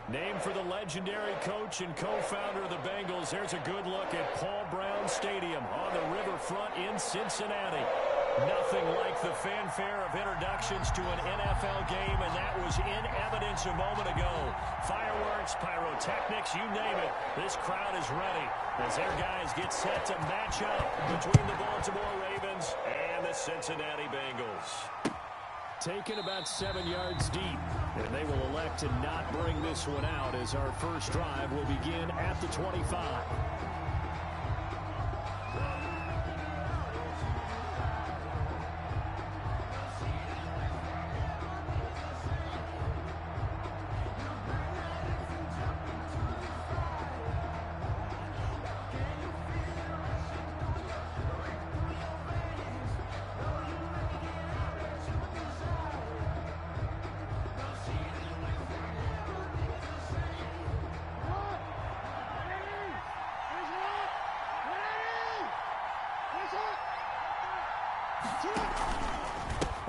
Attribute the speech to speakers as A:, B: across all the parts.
A: Named for the legendary coach and co-founder of the Bengals, there's a good look at Paul Brown Stadium on the riverfront in Cincinnati. Nothing like the fanfare of introductions to an NFL game, and that was in evidence a moment ago. Fireworks, pyrotechnics, you name it. This crowd is ready as their guys get set to match up between the Baltimore Ravens and the Cincinnati Bengals. Taken about 7 yards deep, and they will elect to not bring this one out as our first drive will begin at the 25.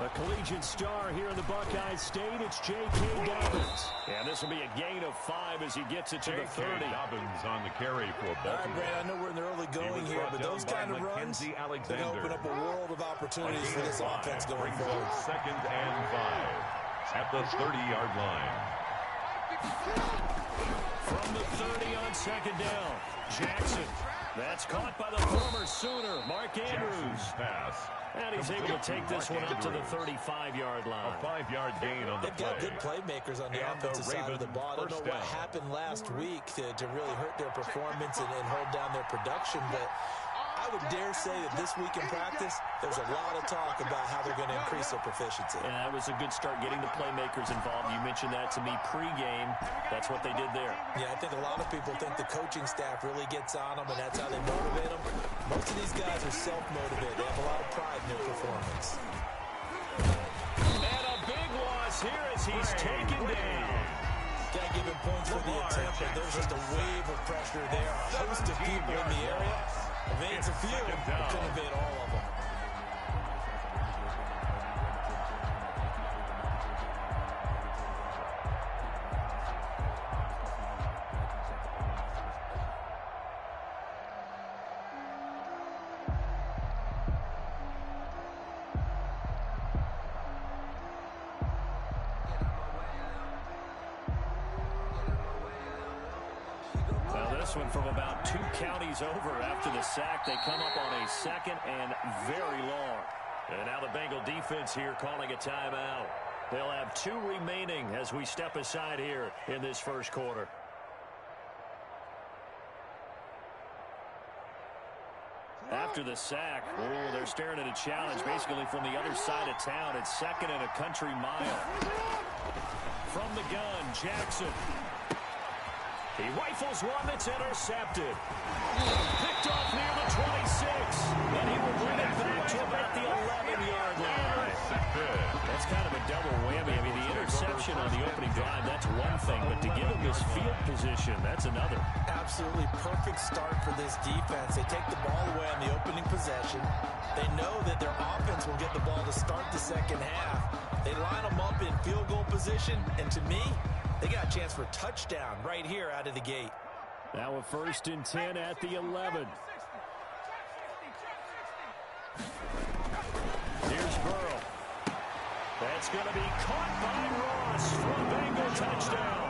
A: A collegiate star here in the Buckeye State, it's J.K. Dobbins. And this will be a gain of 5 as he gets it to the 30.
B: Dobbins on the carry for Baltimore.
C: All right, Brad, I know we're in the early going here, but those kind of runs can open up a world of opportunities for this offense going forward.
B: 2nd and 5 at the 30-yard line.
A: From the 30 on 2nd down, Jackson. That's caught by the former Sooner, Mark Andrews.
B: Pass.
A: And he's able to take this one up to the 35-yard line.
B: A 5-yard gain on the
C: play. They've got good playmakers on the offensive side of the ball. I don't know what happened last week to really hurt their performance and hold down their production, but I would dare say that this week in practice, there's a lot of talk about how they're going to increase their proficiency.
A: And that was a good start getting the playmakers involved. You mentioned that to me pregame. That's what they did there.
C: Yeah, I think a lot of people think the coaching staff really gets on them, and that's how they motivate them. Most of these guys are self-motivated. They have a lot of pride in their performance.
A: And a big loss here as he's taken down.
C: Got to give him points for the attempt, but there's just a wave of pressure there. A host of people in the area. Evades a few, but couldn't evade all of them.
A: This one from about 2 counties over after the sack. They come up on a 2nd and very long. And now the Bengal defense here calling a timeout. They'll have 2 remaining as we step aside here in this first quarter. After the sack, they're staring at a challenge basically from the other side of town. It's 2nd and a country mile. From the gun, Jackson. He rifles one that's intercepted. Picked off near the 26. And he will bring it back to about the 11-yard line. That's kind of a double whammy. I mean, the interception on the opening drive, that's one thing. But to give him this field position, that's another.
C: Absolutely perfect start for this defense. They take the ball away on the opening possession. They know that their offense will get the ball to start the second half. They line them up in field goal position. And to me, they got a chance for a touchdown right here out of the gate.
A: Now a 1st and 10 at the 11. Here's Burrow. That's going to be caught by Ross for a Bengal touchdown.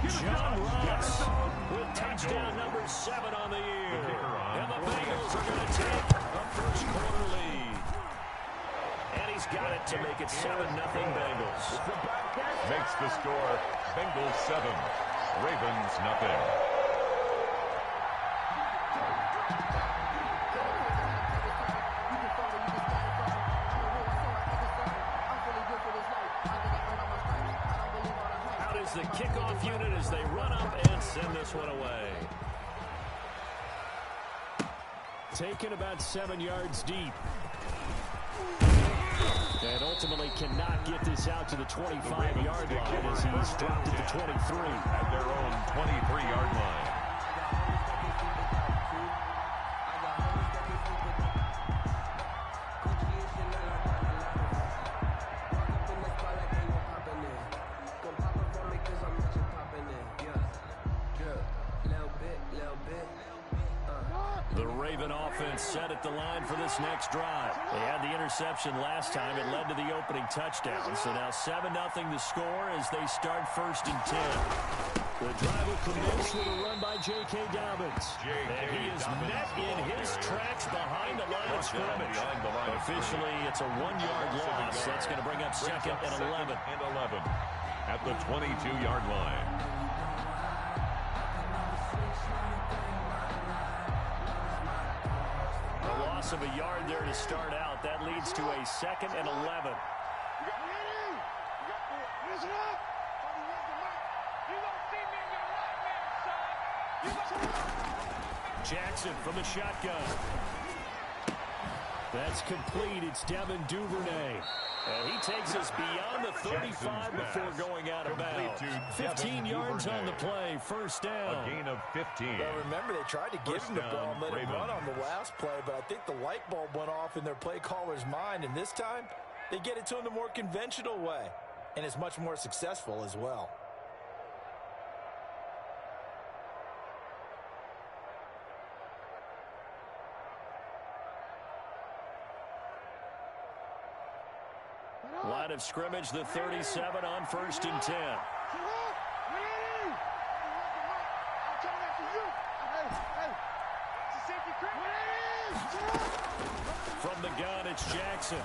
A: John Ross with touchdown number 7 on the year. And the Bengals are going to take a first quarter lead. And he's got it to make it 7-0 Bengals.
B: Makes the score Bengals 7, Ravens nothing.
A: Out is the kickoff unit as they run up and send this one away. Taken about 7 yards deep. And ultimately cannot get this out to the 25-yard line as he's dropped at the 23.
B: At their own 23-yard line.
A: The Raven offense set at the line for this next drive. They had the interception last time. It led to the opening touchdown. So now 7-0 the score as they start 1st and 10. The drive will commence with a run by J.K. Dobbins. And he is met in his tracks behind the line of scrimmage. Officially, it's a 1-yard loss. That's going to bring up 2nd and 11.
B: At the 22-yard line.
A: A loss of a yard there to start out. That leads to a 2nd and 11. Jackson from the shotgun. That's complete. It's Devin Duvernay. And he takes us beyond the 35 before going out of bounds. 15 yards on the play. 1st down.
B: A gain of 15.
C: Well, remember, they tried to give him the ball and let him run on the last play, but I think the light bulb went off in their play caller's mind, and this time they get it to him the more conventional way, and it's much more successful as well.
A: Line of scrimmage, the 37 on 1st and 10. From the gun, it's Jackson.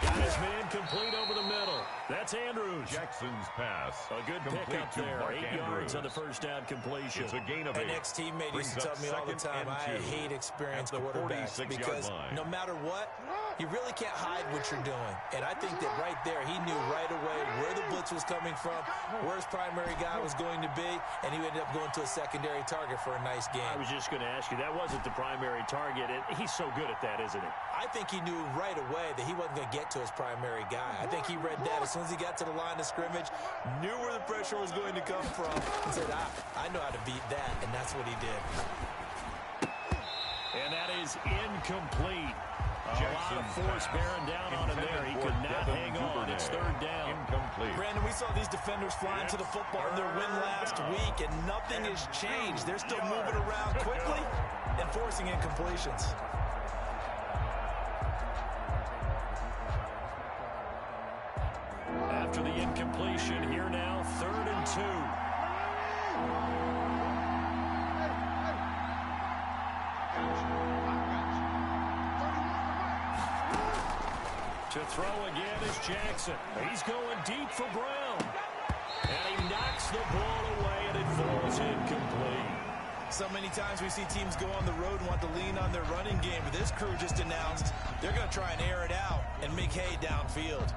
A: Got his man complete over the middle. That's Andrews.
B: Jackson's pass.
A: A good pickup there. 8 yards on the 1st down completion.
B: It's a gain of 8.
C: An ex-teammate used to tell me all the time, I hate experienced quarterbacks because no matter what, you really can't hide what you're doing. And I think that right there, he knew right away where the blitz was coming from, where his primary guy was going to be, and he ended up going to a secondary target for a nice game.
A: I was just going to ask you, that wasn't the primary target, and he's so good at that, isn't he?
C: I think he knew right away that he wasn't going to get to his primary guy. I think he read that as soon as he got to the line of scrimmage, knew where the pressure was going to come from, and said, I know how to beat that, and that's what he did.
A: And that is incomplete. A lot of force bearing down on him there. He could not hang on. It's 3rd down.
B: Incomplete.
C: Brandon, we saw these defenders flying to the football in their win last week, and nothing has changed. They're still moving around quickly and forcing incompletions.
A: After the incompletion, here now, 3rd and 2. To throw again is Jackson. He's going deep for Brown. And he knocks the ball away, and it falls incomplete.
C: So many times we see teams go on the road and want to lean on their running game, but this crew just announced they're going to try and air it out and make hay downfield.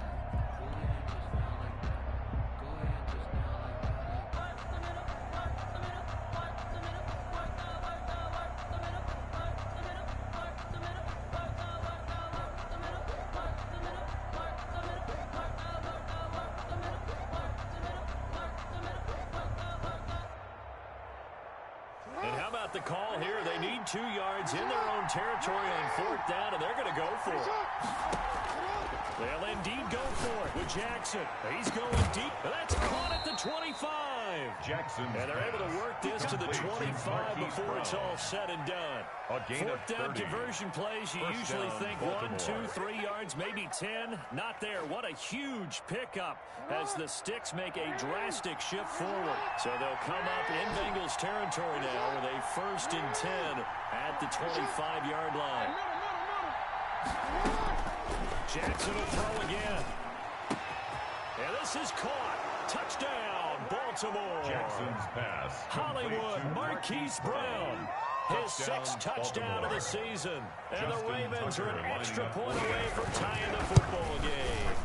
A: The call here, they need 2 yards in their own territory on 4th down, and they're going to go for it. They'll indeed go for it with Jackson. He's going deep. That's caught at the 25.
B: Jackson.
A: And they're able to work this to the 25 before it's all said and done.
B: A gain of
A: 4th down
B: 30.
A: conversion plays, you usually think 1, 2, 3 yards, maybe 10. Not there. What a huge pickup as the Sticks make a drastic shift forward. So they'll come up in Bengals territory now with a 1st and 10 at the 25-yard line. Jackson will throw again. And this is caught. Touchdown, Baltimore.
B: Jackson's pass.
A: Hollywood Marquise Brown. His 6th touchdown of the season. And the Ravens are an extra point away from tying the football game.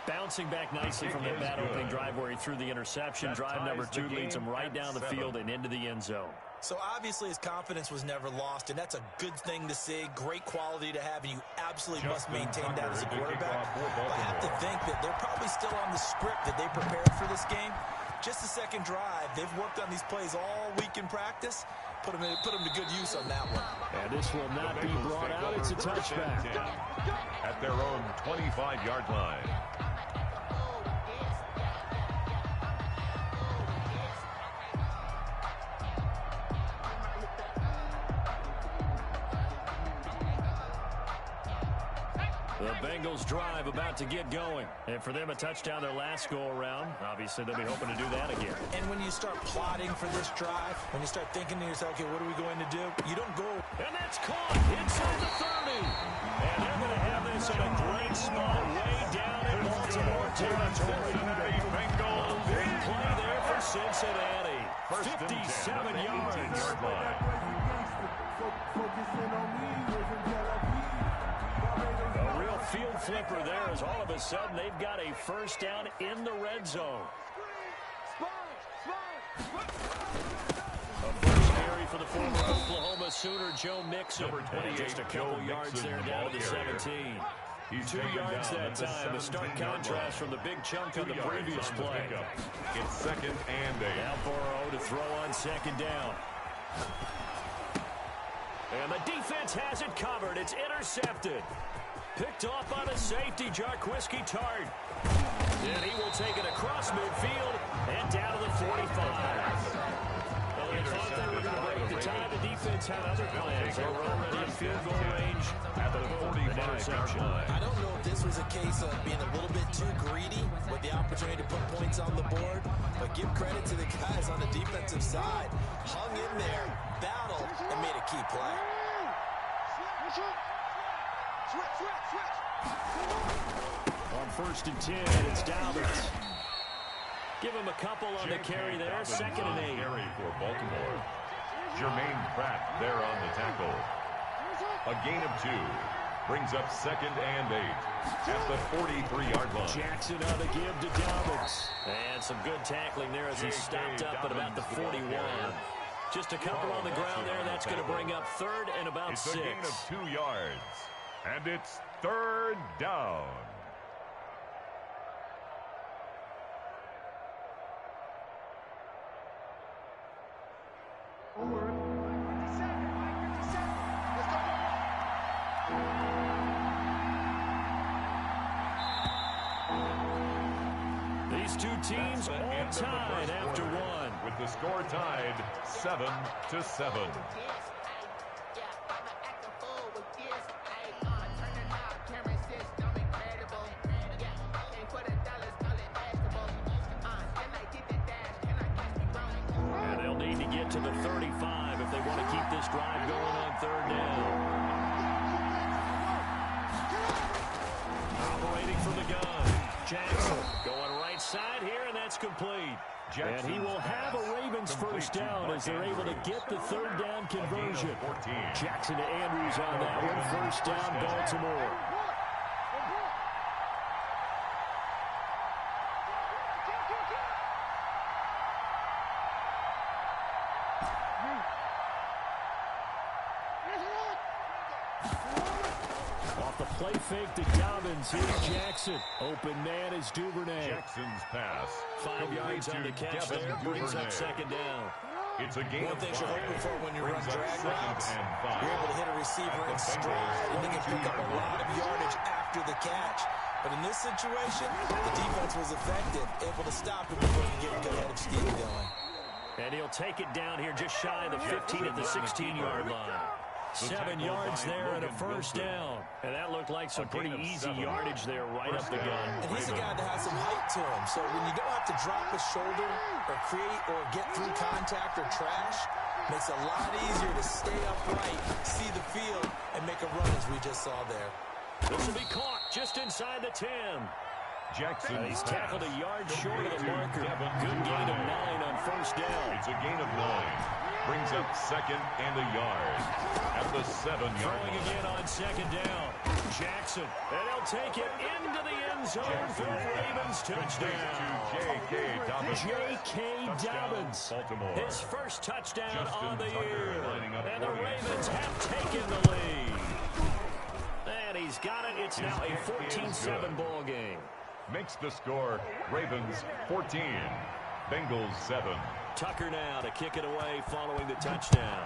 A: Bouncing back nicely from that bad opening drive where he threw the interception. Drive number 2 leads him right down the field and into the end zone.
C: So obviously his confidence was never lost, and that's a good thing to see, great quality to have, and you absolutely must maintain that as a quarterback. I have to think that they're probably still on the script that they prepared for this game. Just the second drive, they've worked on these plays all week in practice. Put them to good use on that one.
A: And this will not be brought out. It's a touchback.
B: At their own 25-yard line.
A: The Bengals drive about to get going. And for them, a touchdown their last go-around. Obviously, they'll be hoping to do that again.
C: And when you start plotting for this drive, when you start thinking to yourself, okay, what are we going to do? You don't go.
A: And that's caught inside the 30. And they're going to have this in a great spot way down in Baltimore territory. Bengals. Big play there for Cincinnati. 57 yards. A real field flipper there as all of a sudden they've got a first down in the red zone. A first carry for the former Oklahoma Sooner, Joe Mixon. And just a couple yards there down to the 17. 2 yards that time. A stark contrast from the big chunk on the previous play.
B: It's 2nd and 8.
A: Now Burrow to throw on 2nd down. And the defense has it covered. It's intercepted. Picked off by the safety, Jarquiski Tart. And he will take it across midfield and down to the 45. Well, they thought they were going to break the tie. The defense had other plans. They were already in field goal range at the 45-yard line.
C: I don't know if this was a case of being a little bit too greedy with the opportunity to put points on the board, but give credit to the guys on the defensive side. Hung in there, battled, and made a key play.
A: On 1st and 10, it's Dobbins. Give him a couple on the carry there. 2nd and 8.
B: Carry for Baltimore. Jermaine Pratt there on the tackle. A gain of 2. Brings up 2nd and 8 at the 43-yard line.
A: Jackson on the give to Dobbins. And some good tackling there as he stopped up at about the 41. Just a couple on the ground there. That's going to bring up 3rd and about 6.
B: It's a gain of 2 yards. And it's 3rd down.
A: These two teams all tied after one.
B: With the score tied 7-7.
A: And they'll need to get to the 35 if they want to keep this drive going on 3rd down. Operating from the gun. Jackson going right side here, and that's complete. And he will have a Ravens first down as they're able to get the 3rd down conversion. Jackson to Andrews on that one. First down, Baltimore. Off the play fake to Dobbins. Here's Jackson. Open man is Duvernay.
B: Jackson's pass.
A: 5 yards on the catch there. Brings up 2nd down.
B: It's a gain
C: One
B: of
C: thing
B: 5.
C: you're hoping for when you run
B: Brings up
C: drag
B: 2nd
C: routes,
B: and 5.
C: you're able to hit a receiver in stride, and he can pick up a lot of yardage after the catch. But in this situation, the defense was effective, able to stop him before he could get a good head of steam going.
A: And he'll take it down here just shy of the 15 at the 16-yard line. 7 yards there and a first down. And that looked like some pretty easy yardage there right up the gut.
C: And he's a guy that has some height to him. So when you don't have to drop a shoulder or create or get through contact or trash, makes it a lot easier to stay upright, see the field, and make a run as we just saw there.
A: This will be caught just inside the 10.
B: Jackson.
A: He's tackled a yard short of the marker. Good gain of 9 on first down.
B: It's a gain of 9. Brings up 2nd and a yard at the 7-yard line.
A: Throwing again on 2nd down. Jackson. And he'll take it into the end zone for a Ravens touchdown.
B: J.K. Dobbins.
A: J.K. Dobbins.
B: Baltimore.
A: His first touchdown
B: Justin
A: on the
B: Tucker
A: year.
B: lining up
A: And the
B: for you.
A: Ravens have taken the lead. And he's got it. It's now a 14-7 ball game.
B: Makes the score Ravens 14, Bengals 7.
A: Tucker now to kick it away following the touchdown.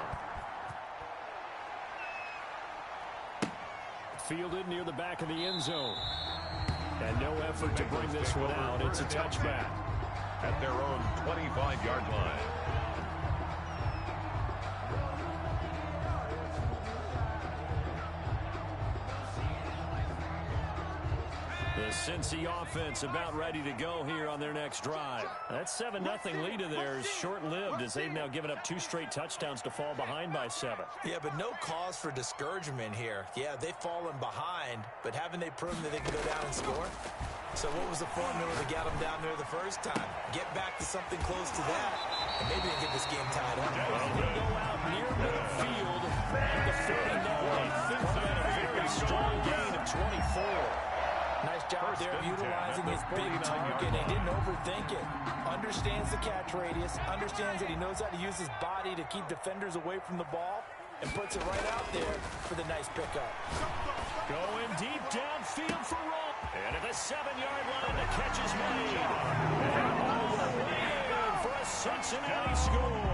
A: Fielded near the back of the end zone. And no effort to bring this one out. It's a touchback.
B: At their own 25-yard line.
A: The Cincy offense about ready to go here on their next drive. That 7-0 lead of theirs short-lived as they've now given up 2 straight touchdowns to fall behind by 7.
C: Yeah, but no cause for discouragement here. Yeah, they've fallen behind, but haven't they proven that they can go down and score? So what was the formula to get them down there the first time? Get back to something close to that, and maybe they get this game tied up.
A: Well, he'll go out near midfield at the 49. Calling that a very strong gain of 24.
C: Nice job there of utilizing his big target. He didn't overthink it. Understands the catch radius. Understands that he knows how to use his body to keep defenders away from the ball. And puts it right out there for the nice pickup.
A: Going deep downfield for Roll. And at the 7-yard line, the catch is made. And all the way in for a Cincinnati score.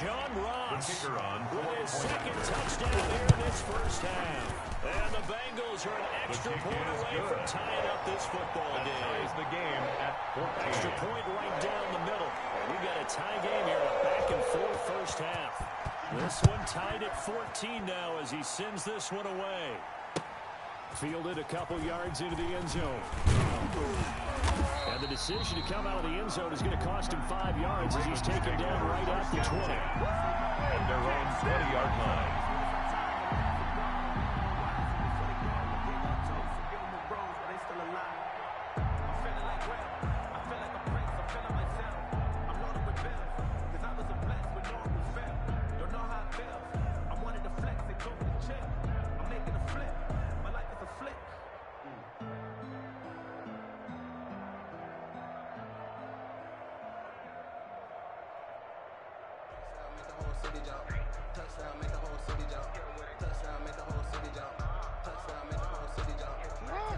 A: John Ross with his second touchdown here in this first half. And the Bengals are an extra point away from tying up this football game.
B: Ties the game at 14.
A: Extra point right down the middle. And we've got a tie game here, a back-and-forth first half. This one tied at 14 now as he sends this one away. Fielded a couple yards into the end zone. And the decision to come out of the end zone is going to cost him 5 yards as he's taken down right at the 20.
B: And their own 20-yard line.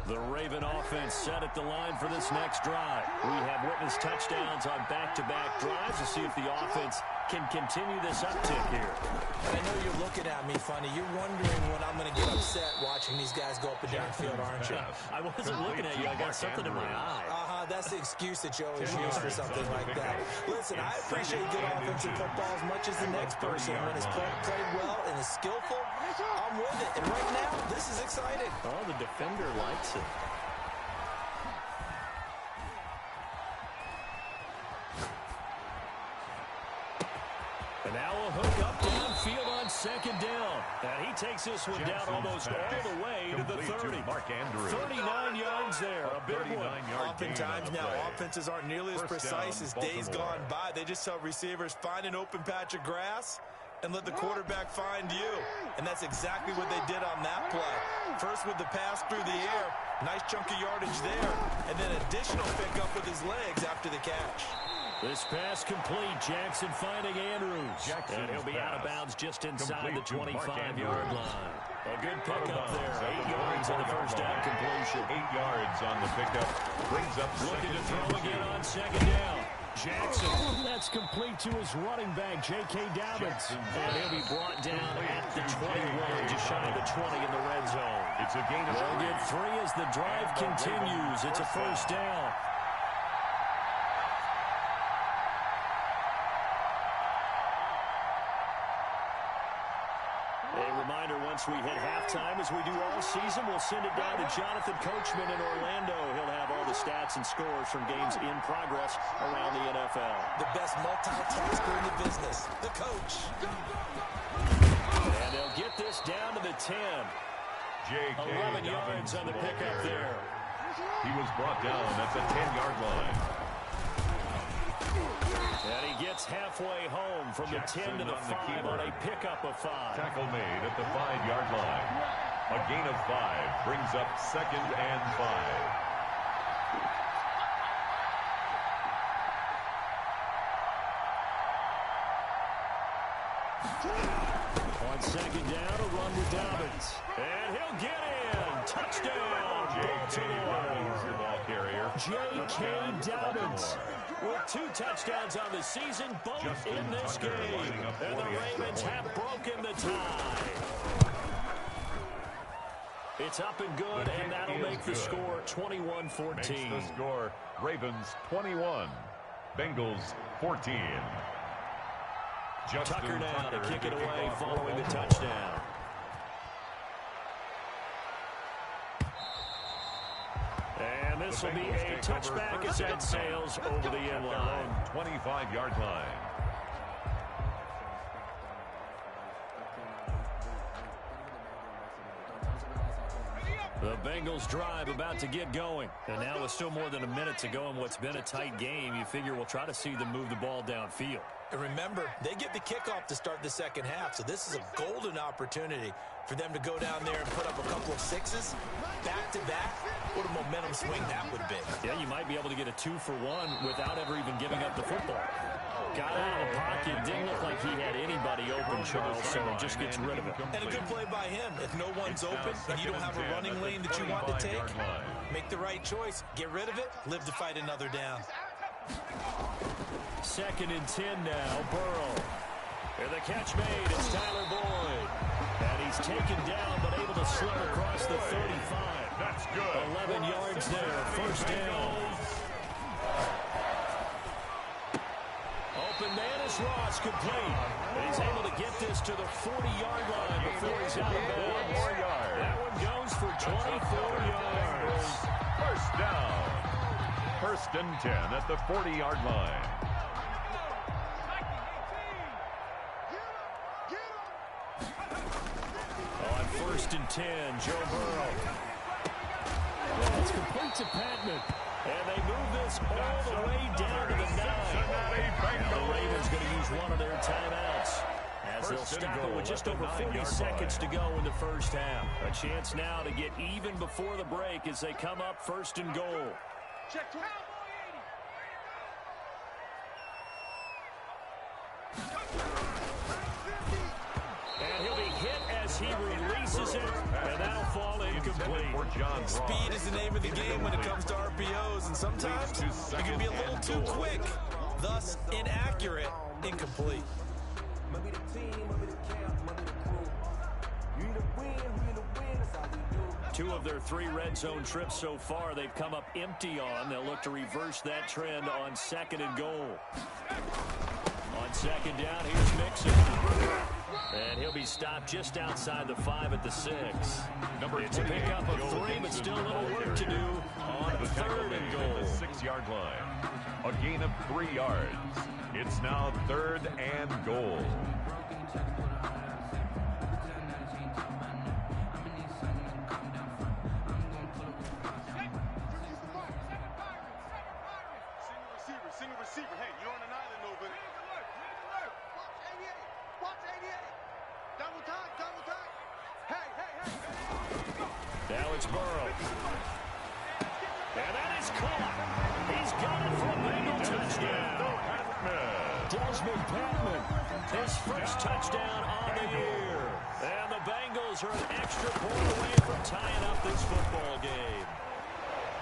A: The Raven offense set at the line for this next drive. We have witnessed touchdowns on back-to-back drives to see if the offense can continue this uptick here.
C: I know you're looking at me funny. You're wondering when I'm going to get upset watching these guys go up and down the field, aren't you?
A: I wasn't looking at you. I got something in my eye.
C: That's the excuse that you always use for something like that. Listen, I appreciate good offensive football as much as the next person. When it's played well and is skillful, I'm with it. And right now, this is exciting.
A: Oh, the defender likes it. And now a hook up downfield on second down. And he takes this one down almost all the way to the 30. 39 yards there. A big one.
C: Oftentimes now, offenses aren't nearly as precise as days gone by. They just tell receivers, find an open patch of grass and let the quarterback find you. And that's exactly what they did on that play. First with the pass through the air. Nice chunk of yardage there. And then additional pickup with his legs after the catch.
A: This pass complete. Jackson finding Andrews. And he'll be out of bounds just inside the 25-yard line. A good pickup there. 8 yards on the first down completion.
B: 8 yards on the pickup. Brings up
A: looking to throw again on second down. Jackson, that's complete to his running back, J.K. Dobbins. And he'll be brought down at the 21, just shy of the 20 in the red zone.
B: It's a gain of 3.
A: They'll get 3 as the drive continues. It's a first down. Once we hit halftime, as we do all season, we'll send it down to Jonathan Coachman in Orlando. He'll have all the stats and scores from games in progress around the NFL.
C: The best multitasker in the business, the coach.
A: And they'll get this down to the 10. 11 yards on the pickup there.
B: He was brought down at the 10-yard line.
A: And he gets halfway home from Jackson the 10 to the 5 on a pickup of 5.
B: Tackle made at the 5-yard line. A gain of 5 brings up 2nd and 5.
A: On second down, a run with Dobbins. And he'll get in. Touchdown. J.K. Dobbins with 2 touchdowns on the season, both in this game. And the Ravens have broken the tie. It's up and good, and that'll make the score 21-14.
B: Makes the score Ravens 21, Bengals 14.
A: Tucker now to kick it away following the touchdown. This will be a touchback as that sails over the end line.
B: 25-yard line.
A: The Bengals drive about to get going. And now with still more than a minute to go in what's been a tight game, you figure we'll try to see them move the ball downfield.
C: And remember, they get the kickoff to start the second half, so this is a golden opportunity for them to go down there and put up a couple of sixes back-to-back. What a momentum swing that would be.
A: Yeah, you might be able to get a 2-for-1 without ever even giving up the football. Got out of the pocket, didn't look like he had anybody open, Charles, so he just gets rid of it.
C: And a good play by him. If no one's open and you don't have a running lane that you want to take, make the right choice. Get rid of it, live to fight another down.
A: 2nd and 10 now, Burrow. And the catch made, it's Tyler Boyd. And he's taken down, but able to slip across the 35.
B: That's good.
A: 11 yards there, first down. Open man is Ross, complete. And he's able to get this to the 40-yard line before he's out of bounds. That one goes for 24 yards.
B: First down. 1st and 10 at the 40-yard line.
A: On 1st and 10, Joe Burrow. Well, it's complete to Patman. And they move this all the way down to the 9. Now the Ravens going to use one of their timeouts as they'll stop it with just over 40 seconds to go in the first half. A chance now to get even before the break as they come up 1st and goal.
D: Check 12.
A: And he'll be hit as he releases it, and that'll fall incomplete.
C: Speed is the name of the game when it comes to RPOs, and sometimes it can be a little too quick, thus inaccurate, incomplete.
A: 2 of their 3 red zone trips so far they've come up empty on. They'll look to reverse that trend on 2nd and goal. On 2nd down, here's Mixon. And he'll be stopped just outside the 5 at the 6. It's a pickup of 3, but still a little work to do on 3rd and goal.
B: The 6-yard line. A gain of 3 yards. It's now 3rd and goal.
D: Single receiver. Hey, you're on an island over there. Watch 88. Double time. Hey.
A: Now it's Burrow. And that is caught. He's got it for a Bengal touchdown. Desmond Patman, his first touchdown on the year. And the Bengals are an extra point away from tying up this football game.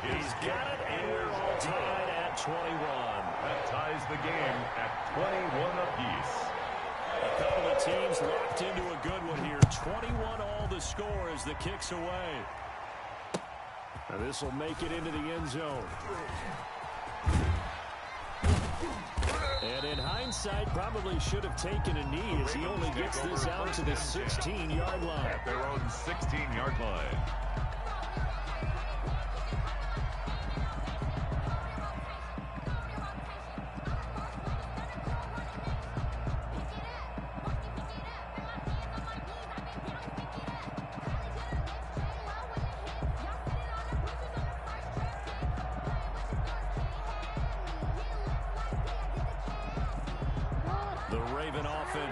A: He's got it, and we're all tied at 21.
B: That ties the game at 21 apiece.
A: A couple of teams locked into a good one here. 21 all the score as the kick's away. And this will make it into the end zone. And in hindsight, probably should have taken a knee as he only gets this out to the 16-yard line.
B: At their own 16-yard line.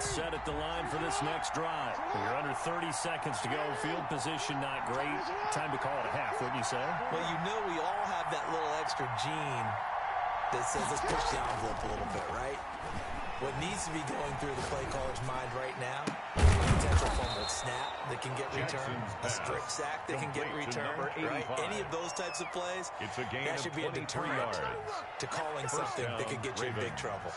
A: Set at the line for this next drive. You're under 30 seconds to go. Field position not great. Time to call it a half, wouldn't you say?
C: Well, you know we all have that little extra gene that says let's push the envelope a little bit, right? What needs to be going through the play caller's mind right now, a potential fumbled snap that can get returned, a strip sack that can get returned, right? Any of those types of plays, that should be a deterrent to calling something that could get you in big trouble.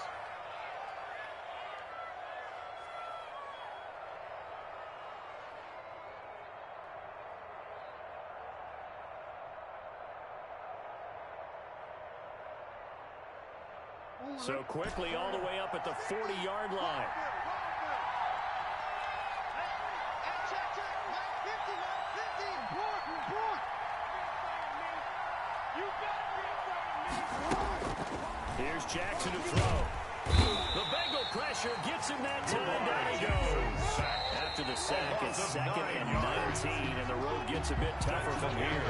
A: So quickly all the way up at the 40-yard line.
D: Check. 50. You got
A: Here's Jackson to throw. The Bengal pressure gets him that time. Down he goes. After the sack, it's 2nd and 19, and the road gets a bit tougher from here.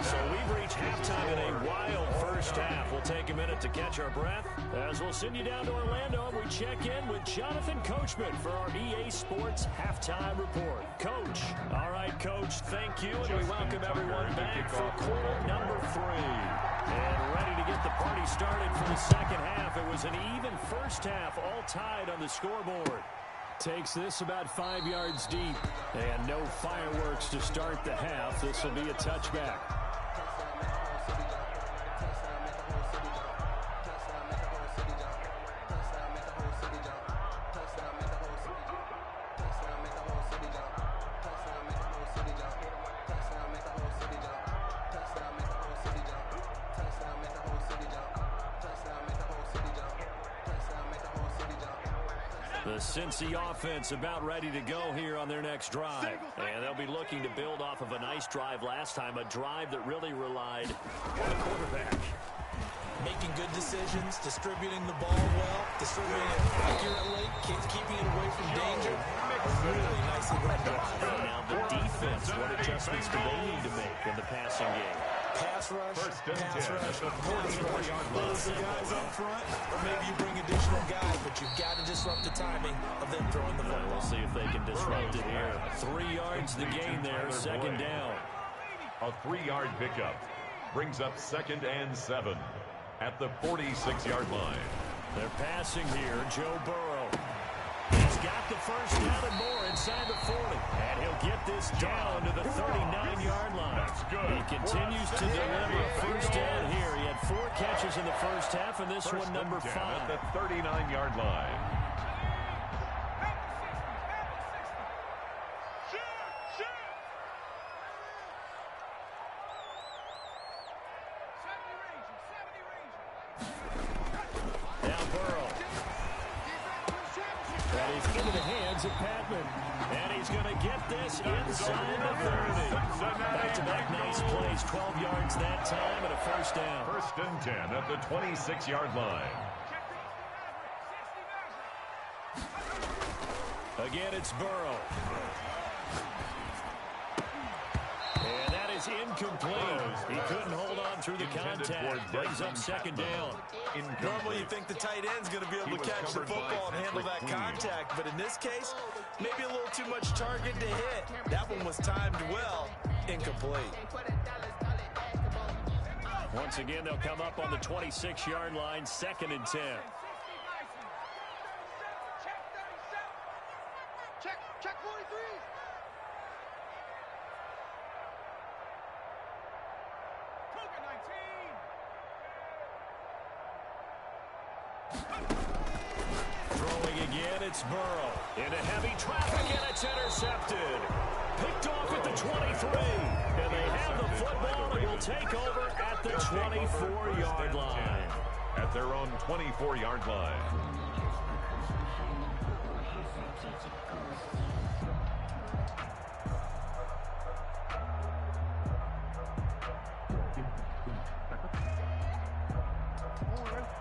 A: So we've reached halftime in a wild first half. We'll take a minute to catch our breath as we'll send you down to Orlando and we check in with Jonathan Coachman for our EA Sports Halftime Report. Coach. All right, Coach, thank you, and we welcome everyone back for quarter number 3. And ready to get the party started for the second half. It was an even first half, all tied on the scoreboard. Takes this about 5 yards deep. And no fireworks to start the half. This will be a touchback. The Cincy offense about ready to go here on their next drive. And they'll be looking to build off of a nice drive last time, a drive that really relied on the quarterback.
C: Making good decisions, distributing the ball well, distributing it accurately, keeping it away from danger. Really nicely run drive.
A: Now the defense, what adjustments do they need to make in the passing game?
C: Pass rush, pass rush.
B: Those
C: the guys up front, or maybe you bring additional guys, but you've got to disrupt the timing of them throwing the football.
A: We'll see if they can disrupt it here. 3 yards the gain there, 2nd down.
B: A 3-yard pickup brings up 2nd and 7 at the 46-yard line.
A: They're passing here. Joe Burrow. He's got the first down and more inside the 40. And he'll get this down to the 39-yard line.
B: That's good.
A: He continues to deliver a first down here. He had 4 catches in the first half, and this one number 5.
B: At the 39-yard line.
A: Now Burrow. And he's into the hands of Patman. And he's going to get this inside the 30. Back-to-back nice plays, 12 yards that time, and a first down.
B: 1st and 10 at the 26-yard line.
A: Again, it's Burrow. And that is incomplete. He couldn't hold on through the contact. Brings up 2nd down.
C: Normally you think the tight end's going to be able to catch the football and handle that contact, but in this case, maybe a little too much target to hit. That one was timed well. Incomplete.
A: Once again, they'll come up on the 26-yard line, 2nd and 10.
D: Check 43.
A: Throwing again, it's Burrow. Into heavy traffic, and it's intercepted. Picked off at the 23. And they have the football and will take over at the 24-yard line.
B: At their own 24-yard line.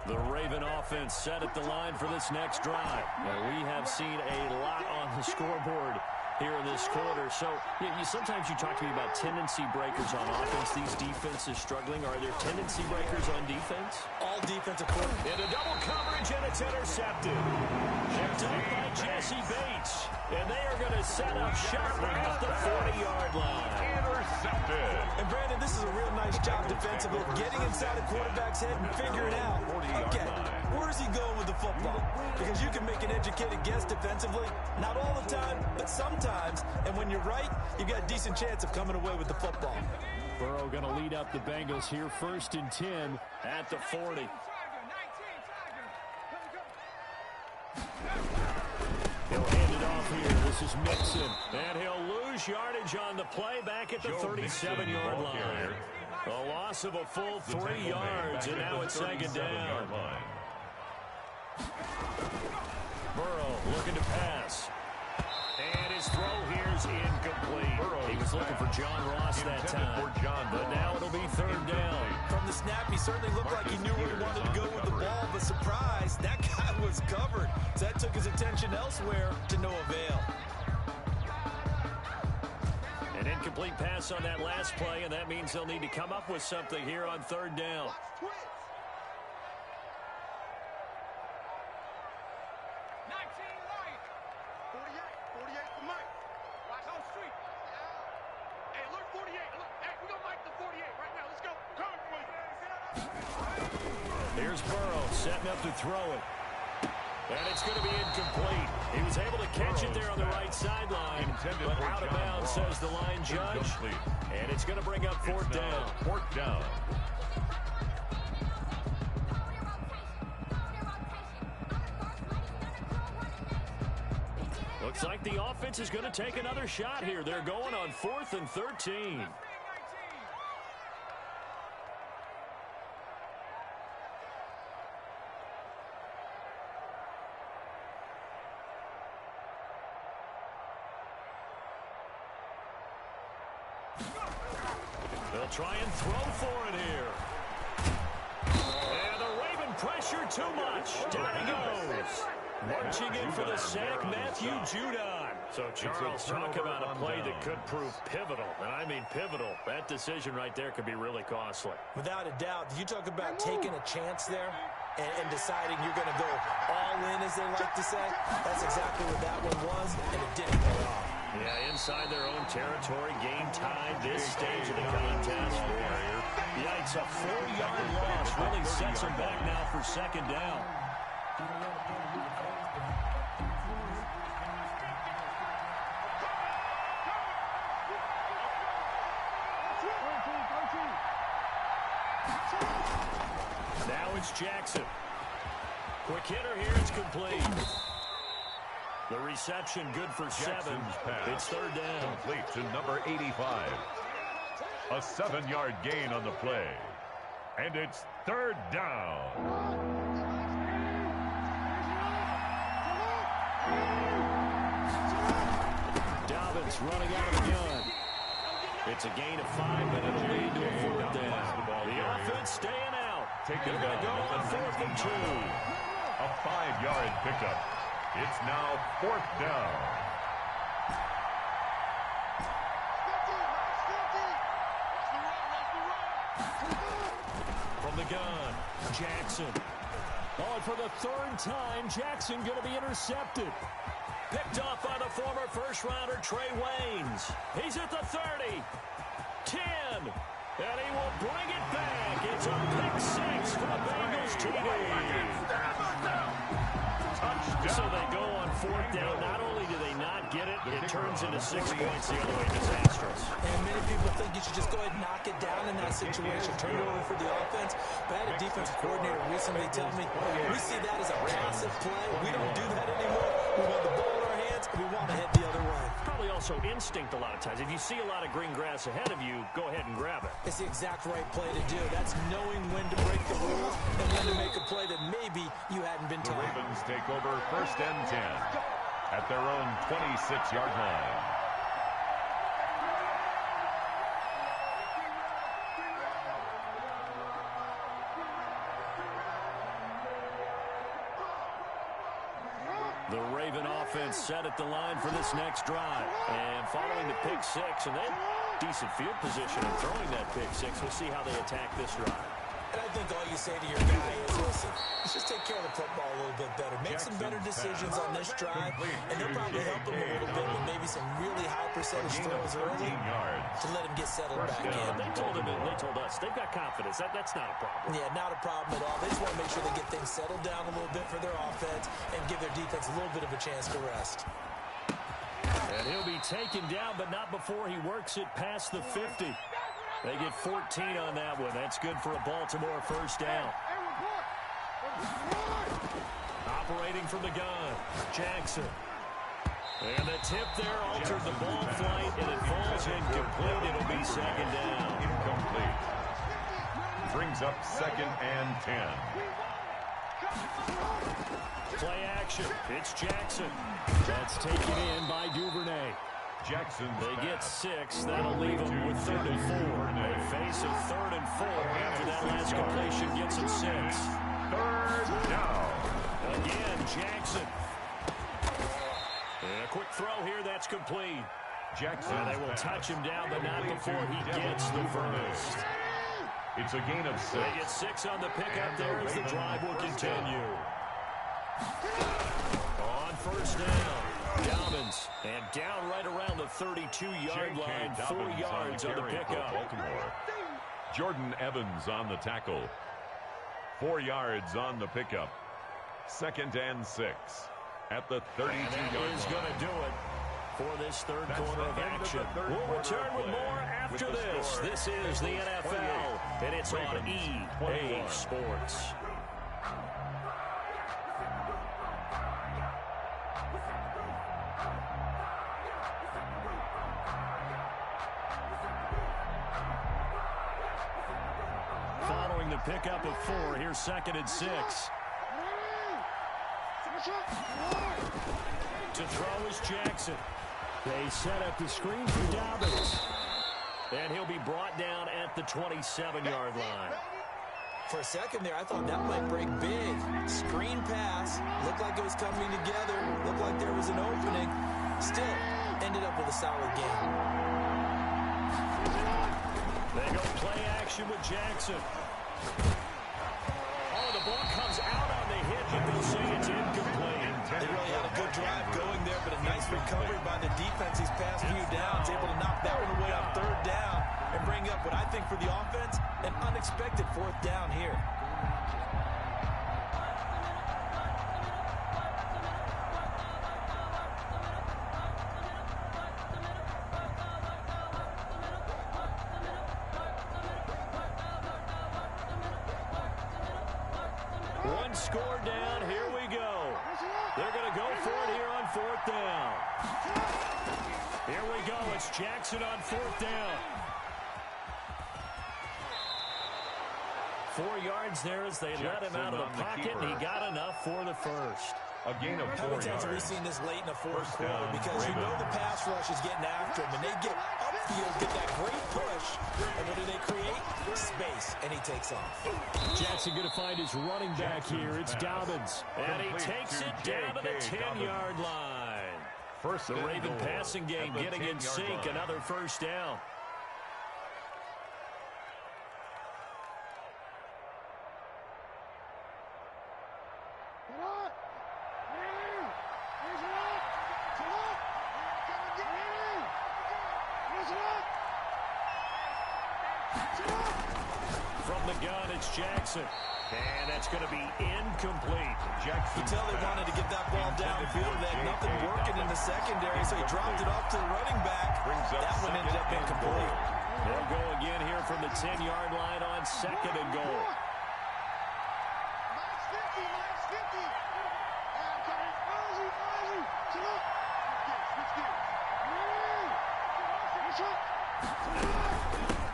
A: The Raven offense set at the line for this next drive. Now, we have seen a lot on the scoreboard here in this quarter. So sometimes you talk to me about tendency breakers on offense. These defenses struggling. Are there tendency breakers on defense?
C: All defensive quarter.
A: Into double coverage, and it's intercepted. Picked up by Jesse Bates. And they are going to set up shop at the 40-yard line.
B: Intercepted.
C: And Brandon, this is a real nice job defensively, getting inside a quarterback's head and figuring out, okay, where's he going with the football? Because you can make an educated guess defensively, not all the time, but sometimes. And when you're right, you've got a decent chance of coming away with the football.
A: Burrow going to lead up the Bengals here, 1st and 10 at the 40. He'll hand it off here. This is Mixon. And he'll lose yardage on the play back at the 37-yard line. A loss of a full 3 yards, and now it's 2nd down. Burrow looking to pass. And his throw here's incomplete. He was looking for John Ross that time, but now it'll be third down.
C: From the snap, he certainly looked like he knew where he wanted to go with the ball, but surprise, that guy was covered. So that took his attention elsewhere to no avail.
A: An incomplete pass on that last play, and that means they'll need to come up with something here on third down. Here's Burrow setting up to throw it. And it's going to be incomplete. He was able to catch it there on the right sideline, but out of bounds, says the line judge. And it's going to bring up fourth down.
B: Fourth down.
A: Looks like the offense is going to take another shot here. They're going on 4th and 13. They'll try and throw for it here. And the Raven pressure too much. Down he goes. Marching in for the sack, Matthew Judon. So, Charles, talk about a play that could prove pivotal. And I mean pivotal. That decision right there could be really costly.
C: Without a doubt. You talk about taking a chance there and deciding you're going to go all in, as they like to say. That's exactly what that one was, and it didn't pay off.
A: Yeah, inside their own territory, game time, this stage of the contest. Yikes, a 4-yard loss really sets them back now for second down. Now it's Jackson. Quick hitter here, it's complete. The reception good for 7. It's third down.
B: Complete to number 85. A 7-yard gain on the play. And it's third down.
A: Dobbins running out of the gun. It's a gain of 5, but it'll lead to a fourth down. The offense staying out. They're going to go on 4th and 2.
B: A 5-yard pickup. It's now fourth down.
A: From the gun, Jackson. Oh, and for the third time, Jackson going to be intercepted. Picked off by the former first-rounder Trey Waynes. He's at the 30, 10, and he will bring it back. It's a pick 6 for the Bengals TD. So they go on 4th down. Not only do they not get it, it turns into 6 points the other way. Disastrous.
C: And many people think you should just go ahead and knock it down in that situation. Turn it over for the offense. But I had a defensive coordinator recently tell me, we see that as a passive play. We don't do that anymore. We want the ball in our hands, and we want to head the other way.
A: Probably also instinct a lot of times. If you see a lot of green grass ahead of you, go ahead and grab it.
C: It's the exact right play to do. That's knowing when to break the rules and when to make a play that maybe you hadn't been
B: The
C: taught.
B: Ravens take over 1st and 10 at their own 26-yard line.
A: The Raven offense set at the line for this next drive. And following the pick 6, and they decent field position in throwing that pick 6. We'll see how they attack this drive.
C: And I think all you say to your guy is, listen, let's just take care of the football a little bit better. Make some better decisions on this drive, and they'll probably help him a little bit with maybe some really high percentage throws early to let him get settled back in.
A: They told him, they told us, they've got confidence. That's not a problem.
C: Yeah, not a problem at all. They just want to make sure they get things settled down a little bit for their offense and give their defense a little bit of a chance to rest.
A: And he'll be taken down, but not before he works it past the 50. They get 14 on that one. That's good for a Baltimore first down. Operating from the gun, Jackson. And the tip there altered the ball flight, and it falls incomplete. It'll be second down.
B: Incomplete. Brings up 2nd and 10.
A: Play action. It's Jackson. That's taken in by Duvernay.
B: Jackson.
A: They get 6. That'll leave them with 3rd and 4. They face a 3rd and 4 after that last completion gets them 6.
B: 3rd down.
A: Again, Jackson. And a quick throw here that's complete.
B: Jackson.
A: They will touch him down, but not before he gets the first.
B: It's a gain of 6.
A: They get 6 on the pickup there as the drive will continue. On first down, Dobbins. And down right around the 32-yard line, 4 yards on the pickup.
B: Baltimore. Jordan Evans on the tackle. 4 yards on the pickup. 2nd and 6 at the 32-yard line.
A: Is going to do it for this third quarter of action. We'll return with more after this. This is the NFL, and it's on EA Sports. Following the pickup of 4, here's 2nd and 6. To throw is Jackson. They set up the screen for Dobbins. And he'll be brought down at the 27-yard line.
C: For a second there, I thought that might break big. Screen pass. Looked like it was coming together. Looked like there was an opening. Still, ended up with a solid game.
A: They go play action with Jackson. Oh, the ball comes out on the hit, but they'll say it's incomplete.
C: They really had a good drive going there, but a nice recovery by the defense these past few downs. Able to knock that one away on 3rd down and bring up what I think for the offense, an unexpected 4th down here.
A: One score down. Here we go. They're going to go for it here on 4th down. Here we go. It's Jackson on 4th down. 4 yards there as they let him out of the pocket, and he got enough for the first.
B: A gain of 4
C: How many times have we
B: yards.
C: seen this late in the 4th quarter? Because you know the pass rush is getting after him, and they get upfield, get that great push, and what do they create? Space, and he takes off.
A: Jackson going to find his running back here. It's Dobbins. And he takes it down to the 10-yard line. The Raven passing game getting in sync. Another first down. From the gun, it's Jackson. And that's going to be incomplete.
C: Jackson. You tell they wanted to get that ball downfield. They had nothing working in the secondary, so he dropped it off to the running back. That one ended up incomplete.
A: They'll go again here from the 10-yard line on 2nd and goal.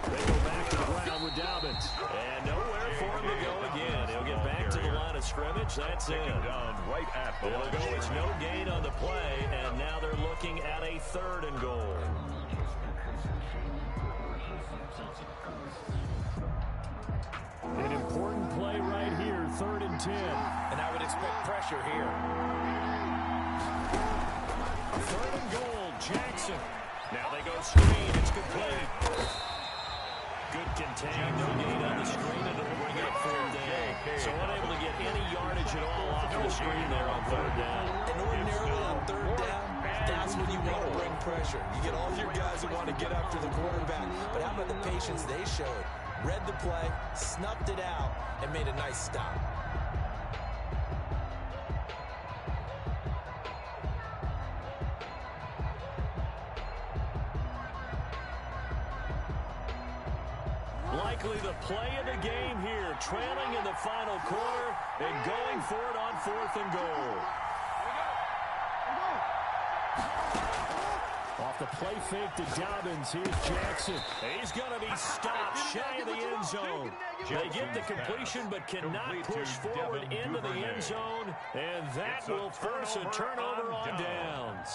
A: They go back to the ground with Dobbins. And nowhere for him to go again. He'll get back to the line of scrimmage. That's it.
B: Right at the
A: They'll go. It's no gain on the play, and now they're looking at a 3rd and goal. An important play right here, 3rd and 10.
C: And I would expect pressure here.
A: 3rd and goal, Jackson. Now they go screen. It's complete. Good contain. No gain on the screen, and it'll bring up 4th down. So unable to get any yardage at all off the screen there on 3rd down.
C: And ordinarily on 3rd down, that's when you want to bring pressure. You get all your guys who want to get after the quarterback. But how about the patience they showed? Read the play, snuffed it out, and made a nice stop.
A: Likely the play of the game here, trailing in the final quarter and going for it on 4th and goal. Off Off the play fake to Dobbins. Here's Jackson. He's going to be stopped shy of the end zone. They get the completion but cannot push forward into the end zone. And that will force a turnover on downs.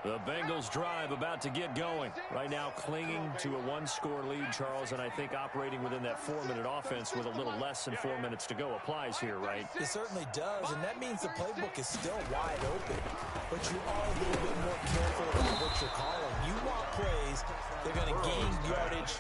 A: The Bengals drive about to get going. Right now clinging to a one-score lead, Charles, and I think operating within that 4-minute offense with a little less than 4 minutes to go applies here, right?
C: It certainly does, and that means the playbook is still wide open. But you are a little bit more careful about what you're calling. You want plays that are going to gain yardage,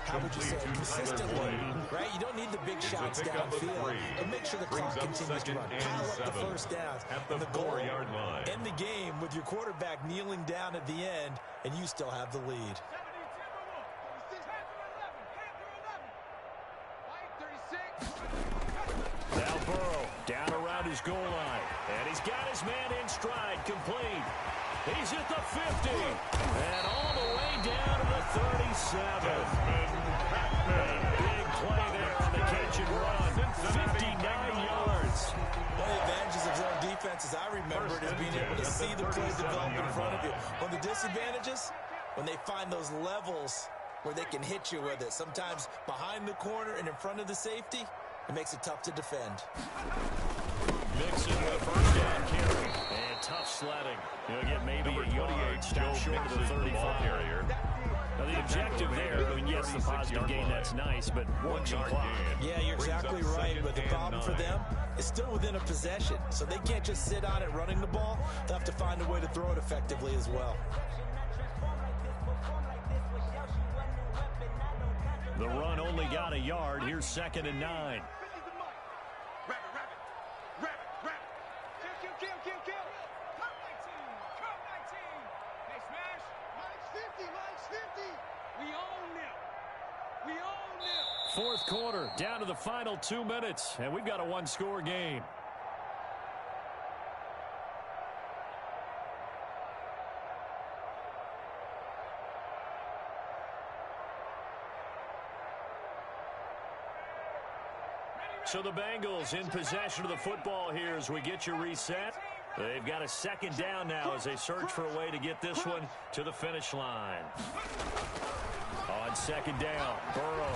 C: how would you say, consistently, right? You don't need the big shots downfield, but make sure the clock continues to run. Pile up the first downs, and the goal, end the game with your quarterback kneeling down at the end, and you still have the lead.
A: Now Burrow down around his goal line, and he's got his man in stride, complete. He's at the 50, and all the way down to the 37. Big play there on the catch and run, 59 yards.
C: One of the advantages of zone defense, as I remember it, is being able to see the play develop in front of you. One of the disadvantages, when they find those levels where they can hit you with it, sometimes behind the corner and in front of the safety, it makes it tough to defend.
A: Mixon with a first down carry, and tough sledding. He'll get maybe a yard, stop short of the 35. Now the objective there, I mean, yes, the positive gain, that's nice, but works on clock.
C: Yeah, you're exactly right, but the problem for them is still within a possession, so they can't just sit on it running the ball. They'll have to find a way to throw it effectively as well.
A: The run only got a yard. Here's 2nd and 9. Fourth quarter, down to the final 2 minutes, and we've got a one-score game. So the Bengals in possession of the football here as we get your reset. They've got a second down now as they search for a way to get this one to the finish line. On second down, Burrow.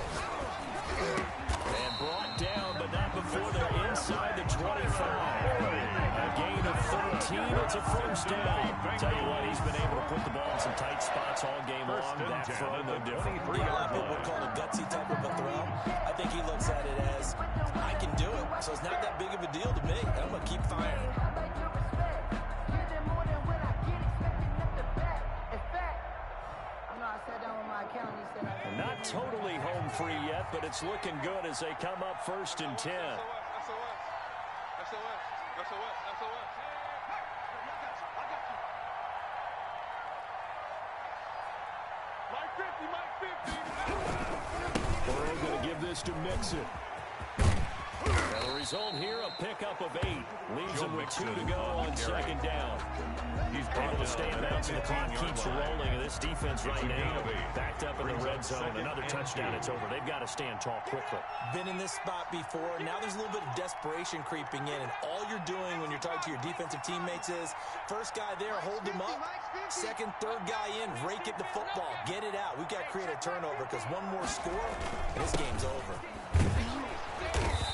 A: And brought down, but not before they're inside the 25. A gain of 13. It's a first down. Tell you what, he's been able to put the ball in some tight spots all game long. That throw, no different.
C: A lot of people would call it a gutsy type of a throw. I think he looks at it as, I can do it, so it's not that big of a deal to me. I'm going to keep firing. Not
A: totally home free yet, but it's looking good as they come up 1st and 10. Burrow going to give this to Mixon. Now the result here, a pickup of 8. Leaves him with 2 to go on second down. He's able to stay in bounds, and the clock keeps rolling. And this defense right now, backed up in the red zone. Another touchdown, it's over. They've got to stand tall quickly.
C: Been in this spot before. Now there's a little bit of desperation creeping in. And all you're doing when you're talking to your defensive teammates is, first guy there, hold him up. Second, third guy in, rake at the football. Get it out. We've got to create a turnover because one more score, and this game's over.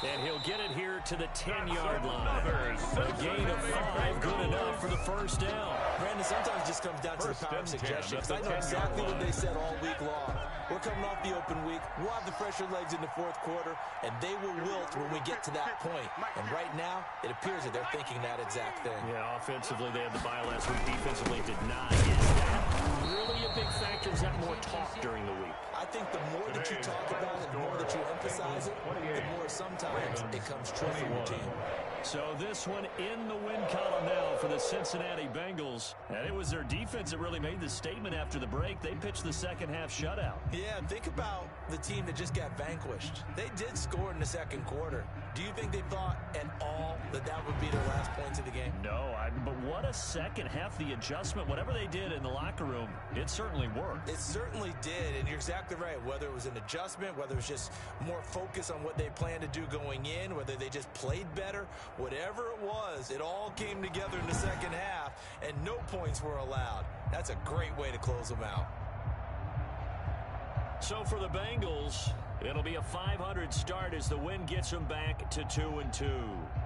A: And he'll get it here to the 10-yard line. A gain of 5, good enough for the first down.
C: Brandon, sometimes it just comes down to the power of suggestion, because I know exactly what they said all week long. We're coming off the open week. We'll have the fresher legs in the fourth quarter, and they will wilt when we get to that point. And right now, it appears that they're thinking that exact thing.
A: Yeah, offensively, they had the bye last week. Defensively, did not. Is that really a big factor? Is that more talk during the week?
C: I think the more that you talk about it, the more that you emphasize it, the more sometimes it comes true for your team.
A: So this one in the win column now for the Cincinnati Bengals. And it was their defense that really made the statement after the break. They pitched the second half shutout.
C: Yeah, think about the team that just got vanquished. They did score in the second quarter. Do you think they thought at all that that would be their last points of the game? game.
A: No, but what a second half. The adjustment, whatever they did in the locker room, it certainly worked.
C: It certainly did, and you're exactly right. Whether it was an adjustment, whether it was just more focus on what they planned to do going in, whether they just played better, whatever it was, it all came together in the second half, and no points were allowed. That's a great way to close them out.
A: So for the Bengals, it'll be a .500 start as the win gets them back to 2-2.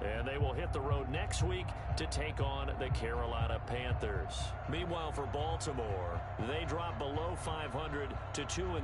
A: And they will hit the road next week to take on the Carolina Panthers. Meanwhile, for Baltimore, they drop below .500 to 2-3.